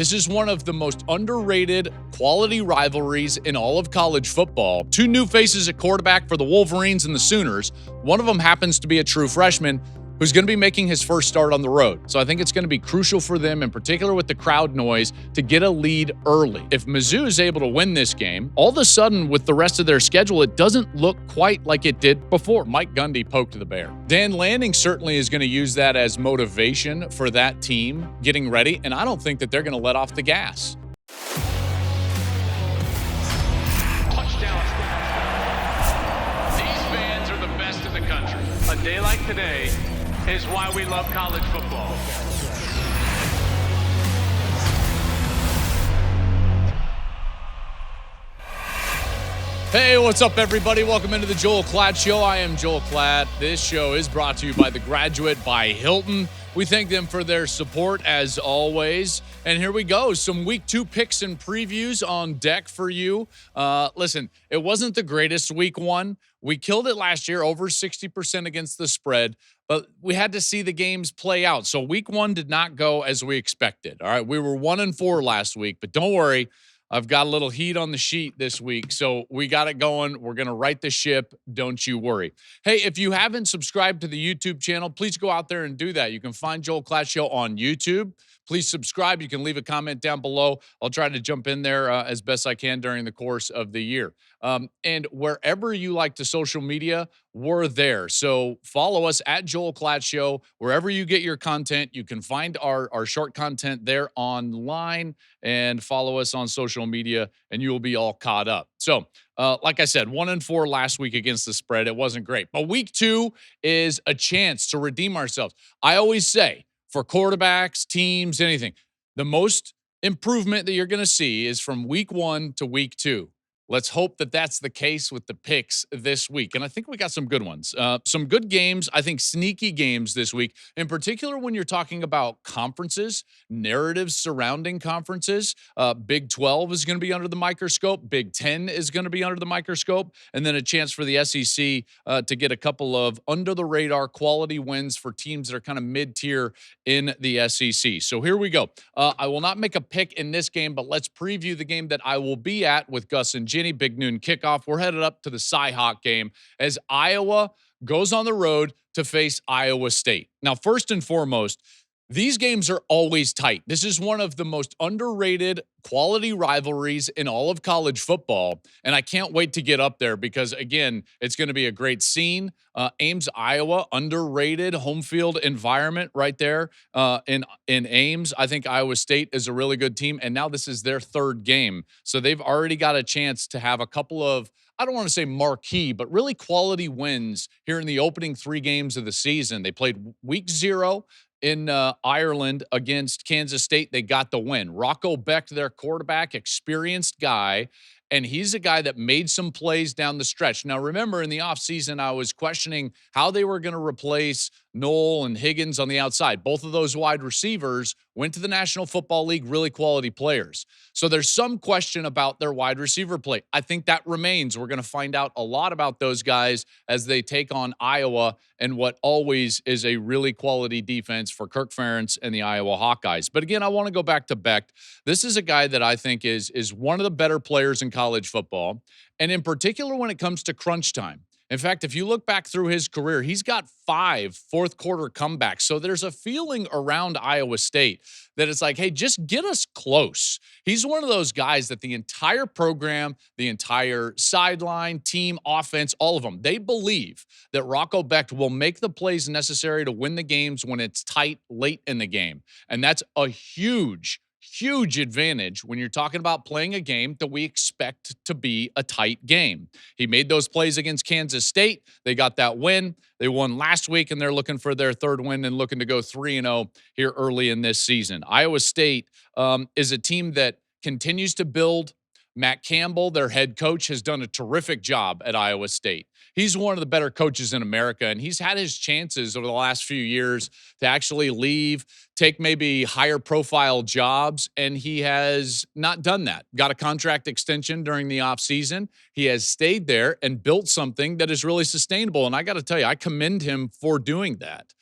This is one of the most underrated quality rivalries in all of college football. Two new faces at quarterback for the Wolverines and the Sooners. One of them happens to be a true freshman who's going to be making his first start on the road. So I think it's going to be crucial for them, in particular with the crowd noise, to get a lead early. If Mizzou is able to win this game, all of a sudden with the rest of their schedule, it doesn't look quite like it did before. Mike Gundy poked the bear. Dan Lanning certainly is going to use that as motivation for that team getting ready, and I don't think that they're going to let off the gas. Touchdown. These fans are the best in the country. A day like today is why we love college football. Hey, what's up, everybody? Welcome into the Joel Klatt Show. I am Joel Klatt. This show is brought to you by The Graduate by Hilton. We thank them for their support, as always. And here we go. Some Week 2 picks and previews on deck for you. Listen, it wasn't the greatest Week 1. We killed it last year, over 60% against the spread, but we had to see the games play out. So Week 1 did not go as we expected. All right, we were 1-4 last week, but don't worry. I've got a little heat on the sheet this week, so we got it going. We're going to right the ship. Don't you worry. Hey, if you haven't subscribed to the YouTube channel, please go out there and do that. You can find Joel Klatt Show on YouTube. Please subscribe. You can leave a comment down below. I'll try to jump in there as best I can during the course of the year. And wherever you like to social media, we're there. So follow us at Joel Klatt Show. Wherever you get your content, you can find our short content there online and follow us on social media, and you will be all caught up. So, like I said, 1-4 last week against the spread. It wasn't great. But Week 2 is a chance to redeem ourselves. I always say, for quarterbacks, teams, anything, the most improvement that you're going to see is from Week 1 to Week 2. Let's hope that that's the case with the picks this week. And I think we got some good ones. Some good games, I think sneaky games this week, in particular when you're talking about conferences, narratives surrounding conferences. Big 12 is going to be under the microscope. Big 10 is going to be under the microscope. And then a chance for the SEC to get a couple of under-the-radar quality wins for teams that are kind of mid-tier in the SEC. So here we go. I will not make a pick in this game, but let's preview the game that I will be at with Gus and Ginny. Big noon kickoff. We're headed up to the Cy-Hawk game as Iowa goes on the road to face Iowa State. Now, first and foremost, these games are always tight. This is one of the most underrated quality rivalries in all of college football, and I can't wait to get up there because, again, it's going to be a great scene. Ames, Iowa, underrated home field environment right there in Ames. I think Iowa State is a really good team, and now this is their third game. So they've already got a chance to have a couple of, I don't want to say marquee, but really quality wins here in the opening 3 games of the season. They played Week 0 in Ireland against Kansas State. They got the win. Rocco Becht, their quarterback, experienced guy, and he's a guy that made some plays down the stretch. Now, remember, in the offseason, I was questioning how they were going to replace Knoll and Higgins on the outside. Both of those wide receivers went to the National Football League, really quality players. So there's some question about their wide receiver play. I think that remains. We're going to find out a lot about those guys as they take on Iowa and what always is a really quality defense for Kirk Ferentz and the Iowa Hawkeyes. But again, I want to go back to Becht. This is a guy that I think is one of the better players in college football, and in particular when it comes to crunch time. In fact, if you look back through his career, he's got 5 fourth-quarter comebacks. So there's a feeling around Iowa State that it's like, hey, just get us close. He's one of those guys that the entire program, the entire sideline, team, offense, all of them, they believe that Rocco Becht will make the plays necessary to win the games when it's tight late in the game. And that's a huge advantage when you're talking about playing a game that we expect to be a tight game. He made those plays against Kansas State. They got that win. They won last week, and they're looking for their third win and looking to go 3-0 here early in this season. Iowa State is a team that continues to build. Matt Campbell, their head coach, has done a terrific job at Iowa State. He's one of the better coaches in America, and he's had his chances over the last few years to actually leave, take maybe higher profile jobs, and he has not done that. Got a contract extension during the offseason. He has stayed there and built something that is really sustainable, and I got to tell you, I commend him for doing that.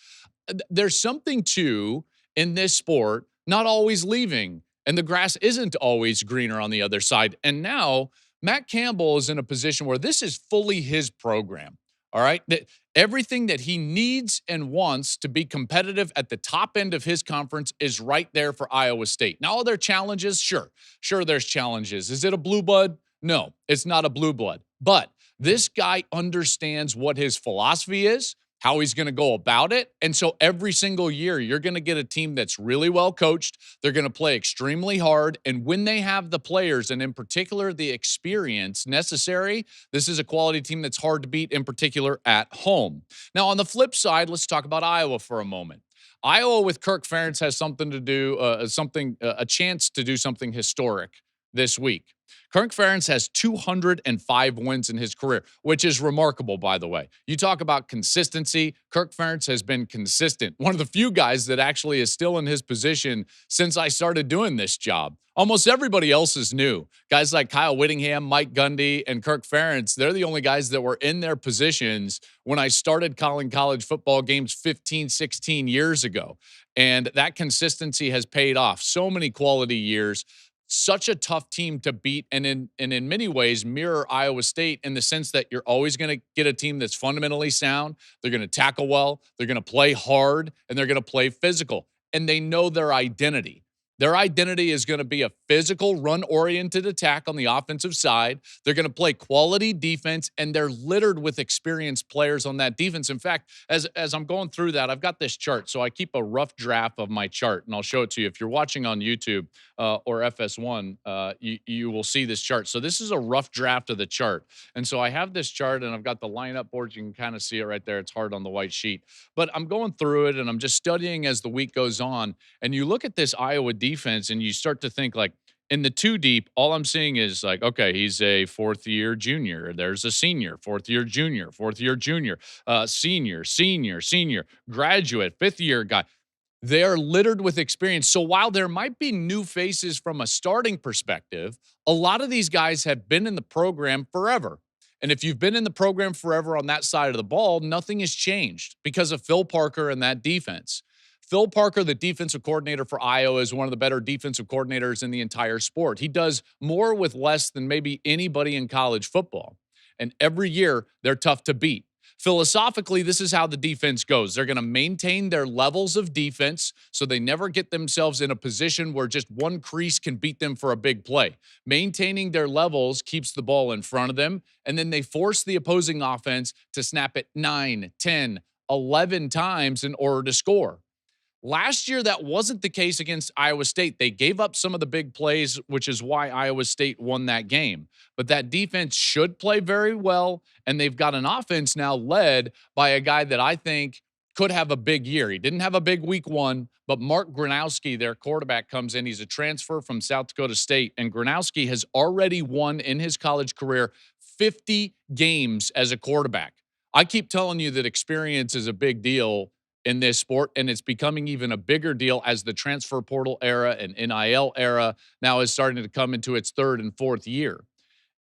There's something, too, in this sport, not always leaving and the grass isn't always greener on the other side. And now Matt Campbell is in a position where this is fully his program. All right. Everything that he needs and wants to be competitive at the top end of his conference is right there for Iowa State. Now, are there challenges? Sure. Sure, there's challenges. Is it a blue blood? No, it's not a blue blood. But this guy understands what his philosophy is, how he's going to go about it. And so every single year, you're going to get a team that's really well coached. They're going to play extremely hard. And when they have the players, and in particular, the experience necessary, this is a quality team that's hard to beat, in particular at home. Now, on the flip side, let's talk about Iowa for a moment. Iowa with Kirk Ferentz has something to do, a chance to do something historic this week. Kirk Ferentz has 205 wins in his career, which is remarkable, by the way. You talk about consistency. Kirk Ferentz has been consistent. One of the few guys that actually is still in his position since I started doing this job. Almost everybody else is new. Guys like Kyle Whittingham, Mike Gundy, and Kirk Ferentz, they're the only guys that were in their positions when I started calling college football games 15, 16 years ago. And that consistency has paid off. So many quality years. Such a tough team to beat, and in many ways mirror Iowa State in the sense that you're always going to get a team that's fundamentally sound. They're going to tackle well, they're going to play hard, and they're going to play physical. And they know their identity. Their identity is going to be a physical, run-oriented attack on the offensive side. They're going to play quality defense, and they're littered with experienced players on that defense. In fact, as I'm going through that, I've got this chart. So I keep a rough draft of my chart, and I'll show it to you. If you're watching on YouTube or FS1, you will see this chart. So this is a rough draft of the chart. And so I have this chart, and I've got the lineup board. You can kind of see it right there. It's hard on the white sheet. But I'm going through it, and I'm just studying as the week goes on. And you look at this Iowa defense, and you start to think, like, in the two deep, all I'm seeing is like, okay, he's a fourth-year junior. There's a senior, fourth-year junior, senior, graduate, fifth-year guy. They are littered with experience. So while there might be new faces from a starting perspective, a lot of these guys have been in the program forever. And if you've been in the program forever on that side of the ball, nothing has changed because of Phil Parker and that defense. Phil Parker, the defensive coordinator for Iowa, is one of the better defensive coordinators in the entire sport. He does more with less than maybe anybody in college football. And every year, they're tough to beat. Philosophically, this is how the defense goes. They're going to maintain their levels of defense so they never get themselves in a position where just one crease can beat them for a big play. Maintaining their levels keeps the ball in front of them, and then they force the opposing offense to snap it 9, 10, 11 times in order to score. Last year, that wasn't the case against Iowa State. They gave up some of the big plays, which is why Iowa State won that game. But that defense should play very well, and they've got an offense now led by a guy that I think could have a big year. He didn't have a big week one, but Mark Gronowski, their quarterback, comes in. He's a transfer from South Dakota State, and Gronowski has already won in his college career 50 games as a quarterback. I keep telling you that experience is a big deal in this sport, and it's becoming even a bigger deal as the transfer portal era and NIL era now is starting to come into its third and fourth year.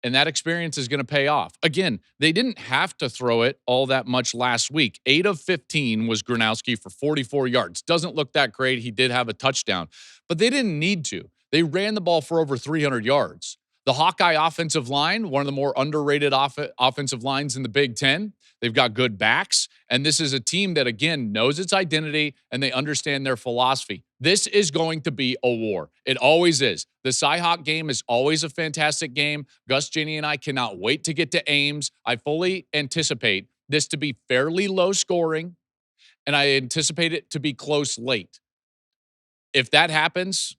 And that experience is going to pay off. Again, they didn't have to throw it all that much last week. 8 of 15 was Gronowski for 44 yards. Doesn't look that great. He did have a touchdown, but they didn't need to. They ran the ball for over 300 yards. The Hawkeye offensive line, one of the more underrated offensive lines in the Big Ten. They've got good backs, and this is a team that, again, knows its identity, and they understand their philosophy. This is going to be a war. It always is. The Cy-Hawk game is always a fantastic game. Gus, Jenny, and I cannot wait to get to Ames. I fully anticipate this to be fairly low scoring, and I anticipate it to be close late. If that happens,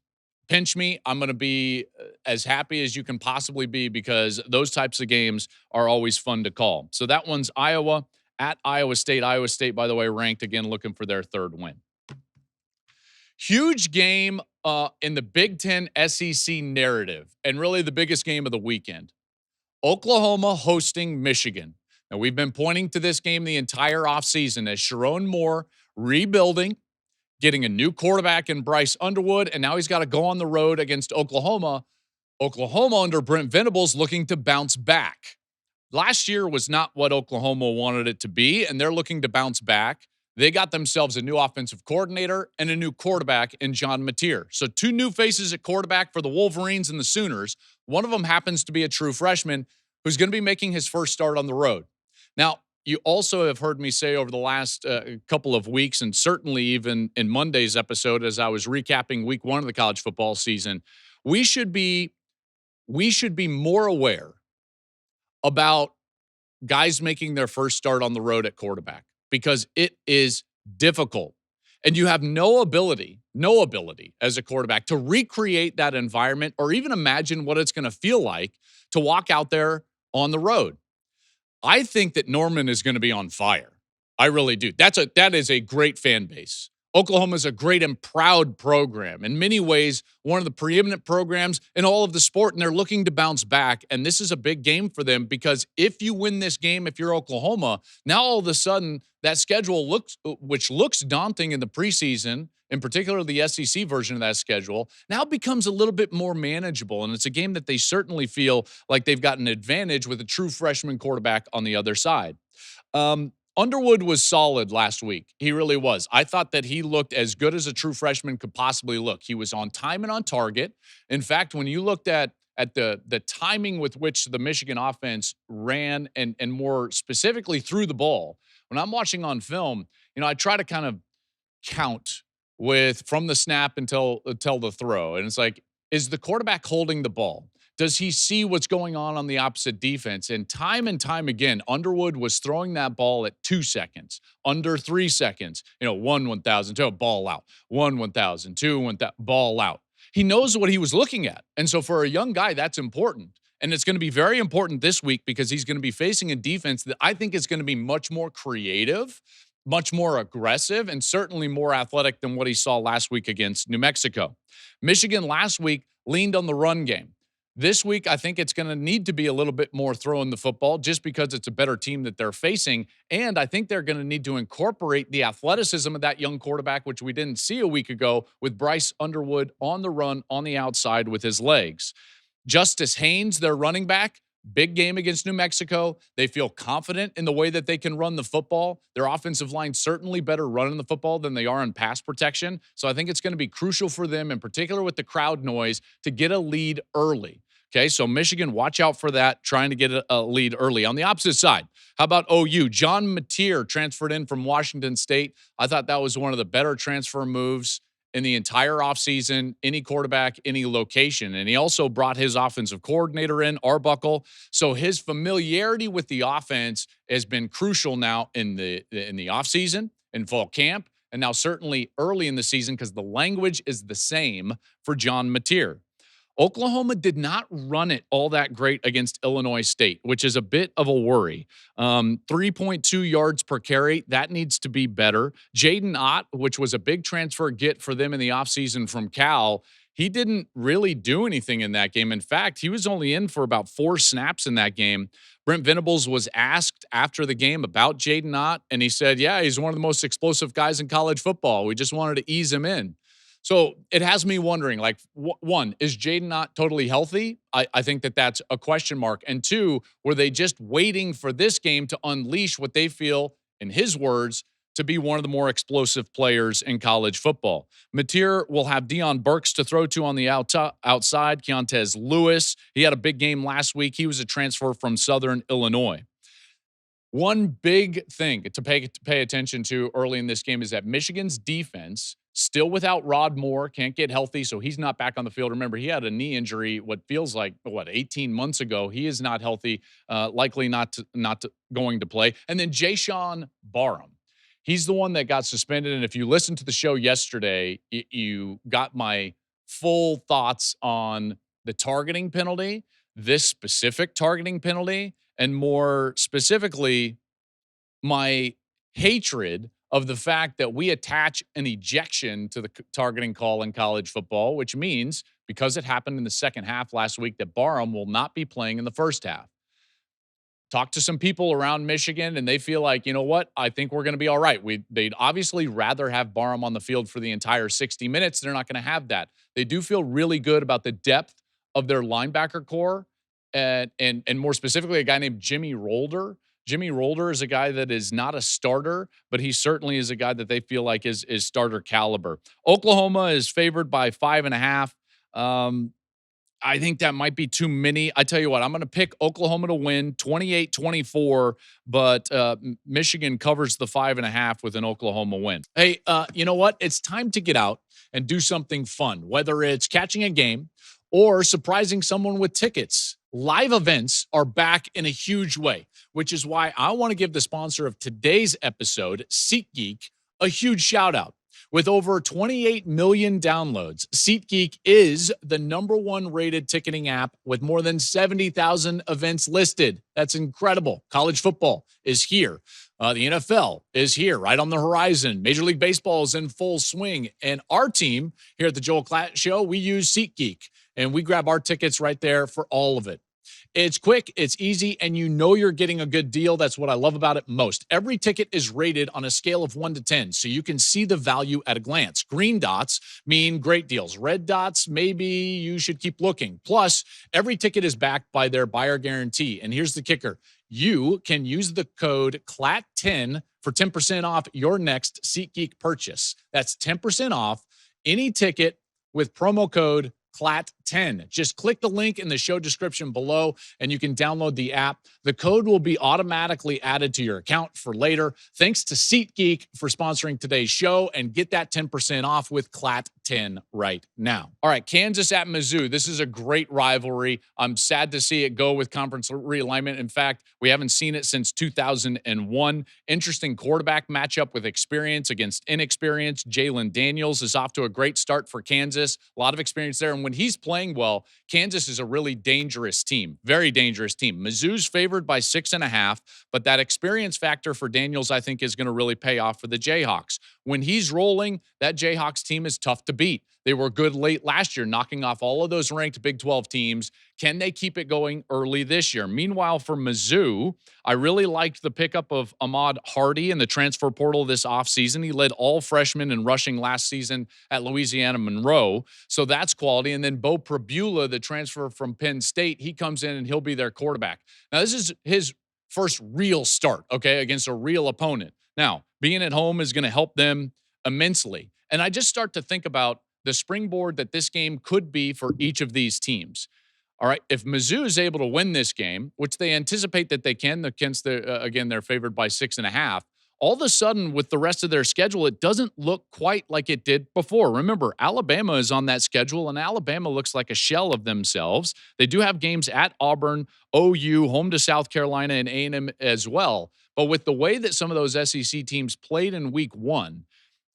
pinch me. I'm going to be as happy as you can possibly be because those types of games are always fun to call. So that one's Iowa at Iowa State. Iowa State, by the way, ranked again, looking for their third win. Huge game in the Big Ten SEC narrative, and really the biggest game of the weekend. Oklahoma hosting Michigan. Now, we've been pointing to this game the entire offseason as Sharon Moore rebuilding, getting a new quarterback in Bryce Underwood, and now he's got to go on the road against Oklahoma. Oklahoma under Brent Venables looking to bounce back. Last year was not what Oklahoma wanted it to be, and they're looking to bounce back. They got themselves a new offensive coordinator and a new quarterback in John Mateer. So 2 new faces at quarterback for the Wolverines and the Sooners. One of them happens to be a true freshman who's going to be making his first start on the road. Now, you also have heard me say over the last couple of weeks, and certainly even in Monday's episode, as I was recapping week 1 of the college football season, we should be more aware about guys making their first start on the road at quarterback because it is difficult. And you have no ability as a quarterback to recreate that environment or even imagine what it's going to feel like to walk out there on the road. I think that Norman is going to be on fire. I really do. That is a great fan base. Oklahoma is a great and proud program. In many ways, one of the preeminent programs in all of the sport, and they're looking to bounce back. And this is a big game for them because if you win this game, if you're Oklahoma, now all of a sudden that schedule which looks daunting in the preseason, in particular the SEC version of that schedule, now becomes a little bit more manageable. And it's a game that they certainly feel like they've got an advantage with a true freshman quarterback on the other side. Underwood was solid last week. He really was. I thought that he looked as good as a true freshman could possibly look. He was on time and on target. In fact, when you looked at the timing with which the Michigan offense ran and more specifically threw the ball, when I'm watching on film, I try to kind of count from the snap until the throw. And it's like, is the quarterback holding the ball? Does he see what's going on the opposite defense? And time again, Underwood was throwing that ball at 2 seconds, under 3 seconds. 1,000, 2, ball out. 1,000, 2, 1,000, ball out. He knows what he was looking at. And so for a young guy, that's important. And it's going to be very important this week because he's going to be facing a defense that I think is going to be much more creative, much more aggressive, and certainly more athletic than what he saw last week against New Mexico. Michigan last week leaned on the run game. This week, I think it's going to need to be a little bit more throwing the football just because it's a better team that they're facing. And I think they're going to need to incorporate the athleticism of that young quarterback, which we didn't see a week ago with Bryce Underwood on the run, on the outside with his legs. Justice Haynes, their running back, big game against New Mexico. They feel confident in the way that they can run the football. Their offensive line certainly better running the football than they are in pass protection. So I think it's going to be crucial for them, in particular with the crowd noise, to get a lead early. Okay, so Michigan, watch out for that, trying to get a lead early. On the opposite side, how about OU? John Mateer transferred in from Washington State. I thought that was one of the better transfer moves in the entire offseason, any quarterback, any location. And he also brought his offensive coordinator in, Arbuckle. So his familiarity with the offense has been crucial now in the offseason, in fall camp, and now certainly early in the season because the language is the same for John Mateer. Oklahoma did not run it all that great against Illinois State, which is a bit of a worry. 3.2 yards per carry, that needs to be better. Jaden Ott, which was a big transfer get for them in the offseason from Cal, he didn't really do anything in that game. In fact, he was only in for about 4 snaps in that game. Brent Venables was asked after the game about Jaden Ott, and he said, yeah, he's one of the most explosive guys in college football. We just wanted to ease him in. So it has me wondering, one, is Jaden not totally healthy? I think that's a question mark. And 2, were they just waiting for this game to unleash what they feel, in his words, to be one of the more explosive players in college football? Mateer will have Deion Burks to throw to on the outside. Keontez Lewis, he had a big game last week. He was a transfer from Southern Illinois. One big thing to pay attention to early in this game is that Michigan's defense, still without Rod Moore, can't get healthy, so he's not back on the field. Remember, he had a knee injury, what feels like, 18 months ago. He is not healthy, likely not going to play. And then Jayshon Barham. He's the one that got suspended, and if you listened to the show yesterday, you got my full thoughts on the targeting penalty, this specific targeting penalty, and more specifically, my hatred of the fact that we attach an ejection to the targeting call in college football, which means, because it happened in the second half last week, that Barham will not be playing in the first half. Talked to some people around Michigan, and they feel like, you know what? I think we're going to be all right. They'd obviously rather have Barham on the field for the entire 60 minutes. They're not going to have that. They do feel really good about the depth of their linebacker core, and more specifically, a guy named Jimmy Rolder. Jimmy Rolder is a guy that is not a starter, but he certainly is a guy that they feel like is starter caliber. Oklahoma is favored by 5.5. I think that might be too many. I tell you what, I'm going to pick Oklahoma to win 28-24, but Michigan covers the 5.5 with an Oklahoma win. Hey, you know what? It's time to get out and do something fun, whether it's catching a game or surprising someone with tickets. Live events are back in a huge way, which is why I want to give the sponsor of today's episode, SeatGeek, a huge shout out. With over 28 million downloads, SeatGeek is the #1 rated ticketing app with more than 70,000 events listed. That's incredible. College football is here. The NFL is here, right on the horizon. Major League Baseball is in full swing. And our team here at the Joel Klatt Show, we use SeatGeek, and we grab our tickets right there for all of it. It's quick, it's easy, and you know you're getting a good deal. That's what I love about it most. Every ticket is rated on a scale of 1 to 10, so you can see the value at a glance. Green dots mean great deals. Red dots, maybe you should keep looking. Plus, every ticket is backed by their buyer guarantee. And here's the kicker. You can use the code CLAT10 for 10% off your next SeatGeek purchase. That's 10% off any ticket with promo code CLAT10. Just click the link in the show description below and you can download the app. The code will be automatically added to your account for later. Thanks to SeatGeek for sponsoring today's show, and get that 10% off with CLAT10 right now. All right, Kansas at Mizzou. This is a great rivalry. I'm sad to see it go with conference realignment. In fact, we haven't seen it since 2001. Interesting quarterback matchup with experience against inexperience. Jalen Daniels is off to a great start for Kansas. A lot of experience there. And when he's playing well, Kansas is a really dangerous team, very dangerous team. Mizzou's favored by 6.5, but that experience factor for Daniels, I think, is going to really pay off for the Jayhawks. When he's rolling, that Jayhawks team is tough to beat. They were good late last year, knocking off all of those ranked Big 12 teams. Can they keep it going early this year? Meanwhile, for Mizzou, I really liked the pickup of Ahmad Hardy in the transfer portal this offseason. He led all freshmen in rushing last season at Louisiana Monroe, so that's quality. And then Bo Prabula, the transfer from Penn State, he comes in and he'll be their quarterback. Now, this is his first real start, okay, against a real opponent. Now, being at home is going to help them immensely. And I just start to think about the springboard that this game could be for each of these teams. All right, if Mizzou is able to win this game, which they anticipate that they can, against again, they're favored by 6.5. All of a sudden, with the rest of their schedule, it doesn't look quite like it did before. Remember, Alabama is on that schedule, and Alabama looks like a shell of themselves. They do have games at Auburn, OU, home to South Carolina, and A&M as well. But with the way that some of those SEC teams played in week 1,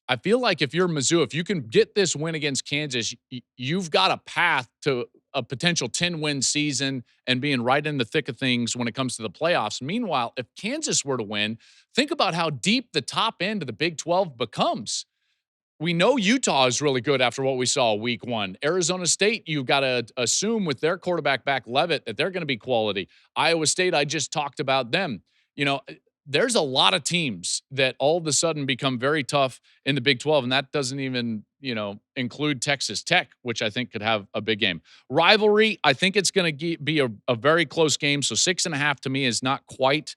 I feel like if you're Mizzou, if you can get this win against Kansas, you've got a path to a potential 10-win season and being right in the thick of things when it comes to the playoffs. Meanwhile, if Kansas were to win, think about how deep the top end of the Big 12 becomes. We know Utah is really good after what we saw week 1. Arizona State, you've got to assume with their quarterback back Levitt that they're going to be quality. Iowa State, I just talked about them. You know, there's a lot of teams that all of a sudden become very tough in the Big 12, and that doesn't even, include Texas Tech, which I think could have a big game. Rivalry, I think it's going to be a very close game, so 6.5 to me is not quite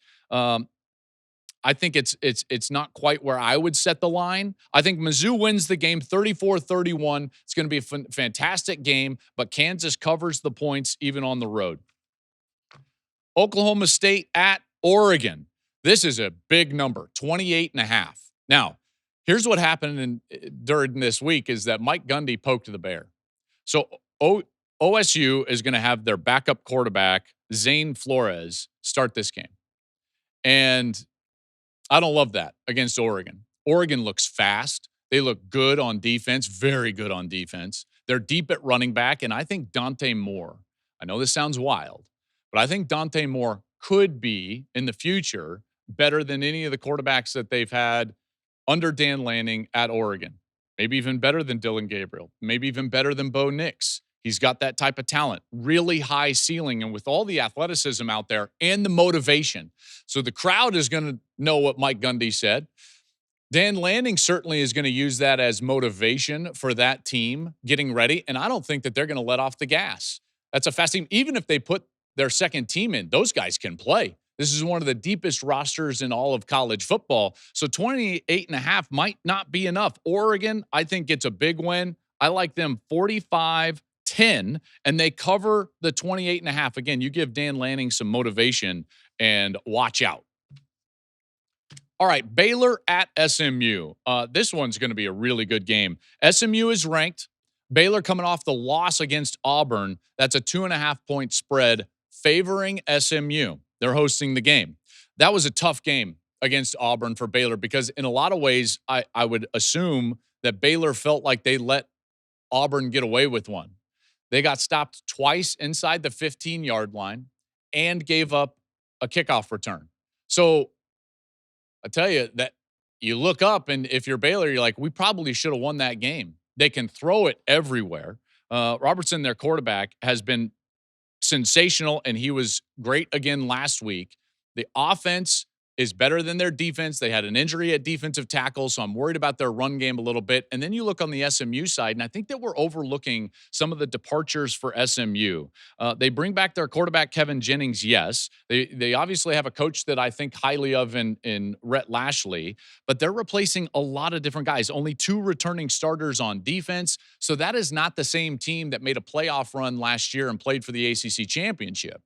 I think it's not quite where I would set the line. I think Mizzou wins the game 34-31. It's going to be a fantastic game, but Kansas covers the points even on the road. Oklahoma State at Oregon. This is a big number, 28.5. Now, here's what happened during this week is that Mike Gundy poked the bear. So OSU is going to have their backup quarterback, Zane Flores, start this game. And I don't love that against Oregon. Oregon looks fast. They look good on defense, very good on defense. They're deep at running back, and I think Dante Moore, I know this sounds wild, but I think Dante Moore could be, in the future, better than any of the quarterbacks that they've had under Dan Lanning at Oregon. Maybe even better than Dylan Gabriel. Maybe even better than Bo Nix. He's got that type of talent, really high ceiling, and with all the athleticism out there and the motivation. So the crowd is going to know what Mike Gundy said. Dan Lanning certainly is going to use that as motivation for that team getting ready, and I don't think that they're going to let off the gas. That's a fast team. Even if they put their second team in, those guys can play. This is one of the deepest rosters in all of college football. So 28.5 might not be enough. Oregon, I think, gets a big win. I like them 45-10, and they cover the 28.5. Again, you give Dan Lanning some motivation and watch out. All right, Baylor at SMU. This one's going to be a really good game. SMU is ranked. Baylor coming off the loss against Auburn. That's a 2.5-point spread favoring SMU. They're hosting the game. That was a tough game against Auburn for Baylor because in a lot of ways, I would assume that Baylor felt like they let Auburn get away with one. They got stopped twice inside the 15-yard line and gave up a kickoff return. So I tell you that you look up, and if you're Baylor, you're like, we probably should have won that game. They can throw it everywhere. Robertson, their quarterback, has been sensational, and he was great again last week. The offense is better than their defense. They had an injury at defensive tackle, so I'm worried about their run game a little bit. And then you look on the SMU side, and I think that we're overlooking some of the departures for SMU. They bring back their quarterback, Kevin Jennings, yes. They obviously have a coach that I think highly of in Rhett Lashley, but they're replacing a lot of different guys. Only 2 returning starters on defense, so that is not the same team that made a playoff run last year and played for the ACC championship.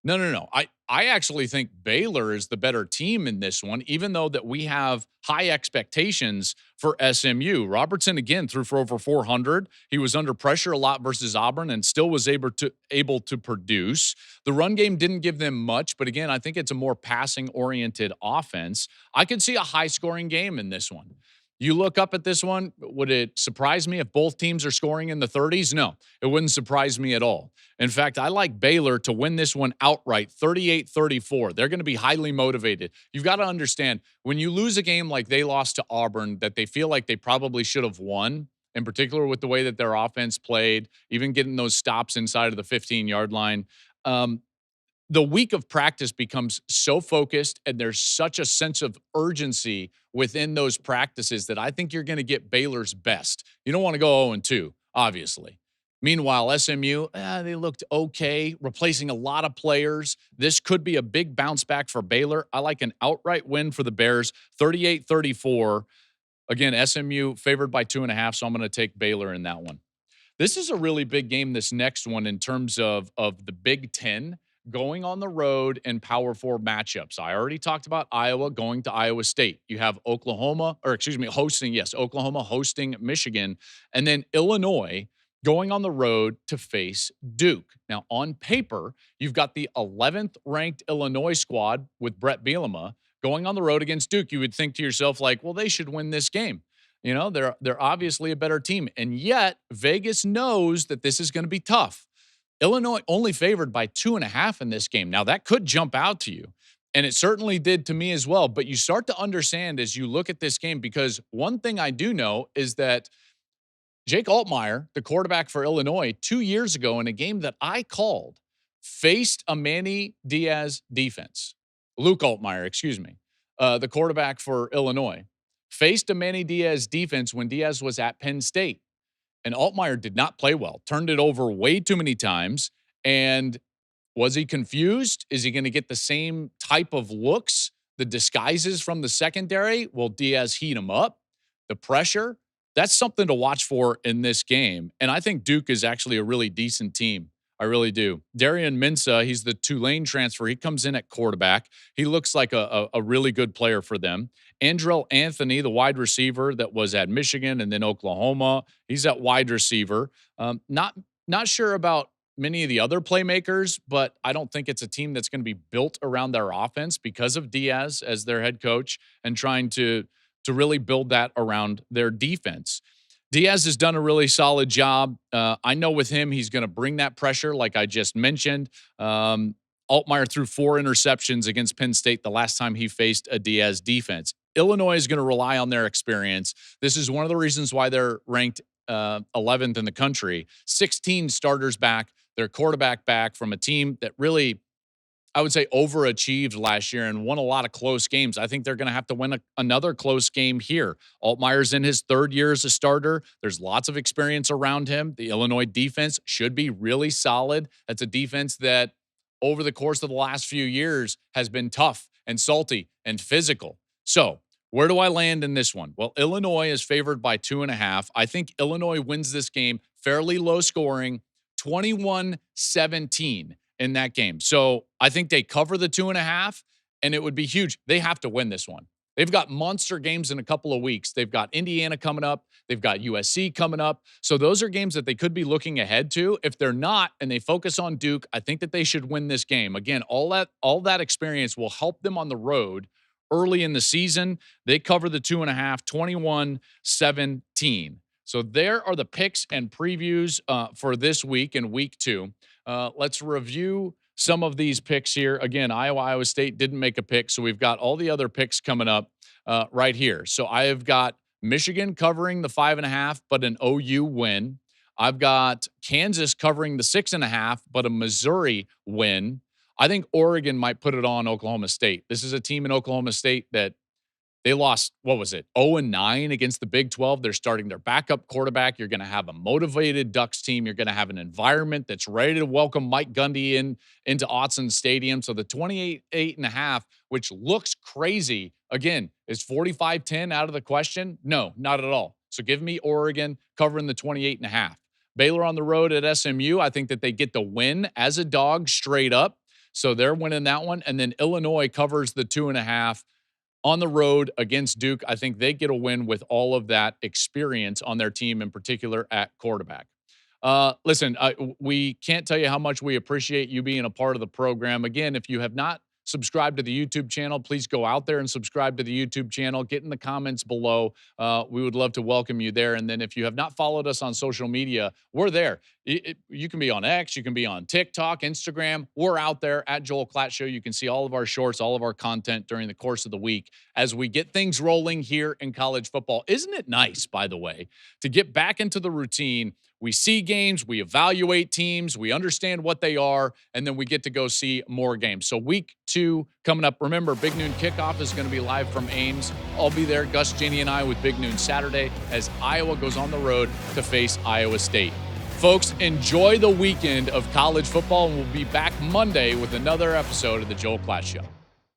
No. I actually think Baylor is the better team in this one, even though that we have high expectations for SMU. Robertson, again, threw for over 400. He was under pressure a lot versus Auburn and still was able to produce. The run game didn't give them much, but again, I think it's a more passing-oriented offense. I could see a high-scoring game in this one. You look up at this one, would it surprise me if both teams are scoring in the 30s? No, it wouldn't surprise me at all. In fact, I like Baylor to win this one outright, 38-34. They're going to be highly motivated. You've got to understand, when you lose a game like they lost to Auburn that they feel like they probably should have won, in particular with the way that their offense played, even getting those stops inside of the 15-yard line, the week of practice becomes so focused and there's such a sense of urgency within those practices that I think you're going to get Baylor's best. You don't want to go 0-2, obviously. Meanwhile, SMU, they looked okay, replacing a lot of players. This could be a big bounce back for Baylor. I like an outright win for the Bears, 38-34. Again, SMU favored by 2.5, so I'm going to take Baylor in that one. This is a really big game, this next one, in terms of the Big Ten going on the road in Power 4 matchups. I already talked about Iowa going to Iowa State. You have Oklahoma hosting Michigan, and then Illinois going on the road to face Duke. Now, on paper, you've got the 11th ranked Illinois squad with Brett Bielema going on the road against Duke. You would think to yourself, like, well, they should win this game. You know, they're obviously a better team. And yet, Vegas knows that this is going to be tough. Illinois only favored by 2.5 in this game. Now, that could jump out to you, and it certainly did to me as well. But you start to understand as you look at this game, because one thing I do know is that Jake Altmaier, the quarterback for Illinois, 2 years ago in a game that I called, faced a Manny Diaz defense. Luke Altmaier, the quarterback for Illinois, faced a Manny Diaz defense when Diaz was at Penn State. And Altmaier did not play well, turned it over way too many times. And was he confused? Is he going to get the same type of looks, the disguises from the secondary? Will Diaz heat him up? The pressure? That's something to watch for in this game. And I think Duke is actually a really decent team. I really do. Darian Mensah, he's the Tulane transfer. He comes in at quarterback. He looks like a really good player for them. Andrell Anthony, the wide receiver that was at Michigan and then Oklahoma, he's at wide receiver. Not sure about many of the other playmakers, but I don't think it's a team that's going to be built around their offense because of Diaz as their head coach and trying to really build that around their defense. Diaz has done a really solid job. I know with him, he's going to bring that pressure, like I just mentioned. Altmaier threw 4 interceptions against Penn State the last time he faced a Diaz defense. Illinois is going to rely on their experience. This is one of the reasons why they're ranked 11th in the country. 16 starters back, their quarterback back from a team that really, I would say, overachieved last year and won a lot of close games. I think they're going to have to win another close game here. Altmaier's in his 3rd year as a starter. There's lots of experience around him. The Illinois defense should be really solid. That's a defense that over the course of the last few years has been tough and salty and physical. So where do I land in this one? Well, Illinois is favored by 2.5. I think Illinois wins this game fairly low scoring, 21-17 in that game. So I think they cover the 2.5, and it would be huge. They have to win this one. They've got monster games in a couple of weeks. They've got Indiana coming up. They've got USC coming up. So those are games that they could be looking ahead to. If they're not and they focus on Duke, I think that they should win this game. Again, all that experience will help them on the road early in the season. They cover the 2.5, 21-17. So there are the picks and previews for this week and week 2. Let's review some of these picks here. Again, Iowa State didn't make a pick, so we've got all the other picks coming up right here. So I have got Michigan covering the 5.5, but an OU win. I've got Kansas covering the 6.5, but a Missouri win. I think Oregon might put it on Oklahoma State. This is a team in Oklahoma State that they lost, 0-9 against the Big 12. They're starting their backup quarterback. You're going to have a motivated Ducks team. You're going to have an environment that's ready to welcome Mike Gundy into Autzen Stadium. So the 28.5, which looks crazy, again, is 45-10 out of the question? No, not at all. So give me Oregon covering the 28.5. Baylor on the road at SMU. I think that they get the win as a dog straight up. So they're winning that one. And then Illinois covers the 2.5. On the road against Duke. I think they get a win with all of that experience on their team, in particular at quarterback. Listen, we can't tell you how much we appreciate you being a part of the program. Again, if you have not subscribed to the YouTube channel, please go out there and subscribe to the YouTube channel. Get in the comments below. We would love to welcome you there. And then if you have not followed us on social media, we're there. You can be on X, you can be on TikTok, Instagram. We're out there at Joel Klatt Show. You can see all of our shorts, all of our content during the course of the week as we get things rolling here in college football. Isn't it nice, by the way, to get back into the routine? We see games, we evaluate teams, we understand what they are, and then we get to go see more games. So week 2 coming up. Remember, Big Noon Kickoff is going to be live from Ames. I'll be there, Gus, Jenny, and I with Big Noon Saturday as Iowa goes on the road to face Iowa State. Folks, enjoy the weekend of college football, and we'll be back Monday with another episode of the Joel Klatt Show.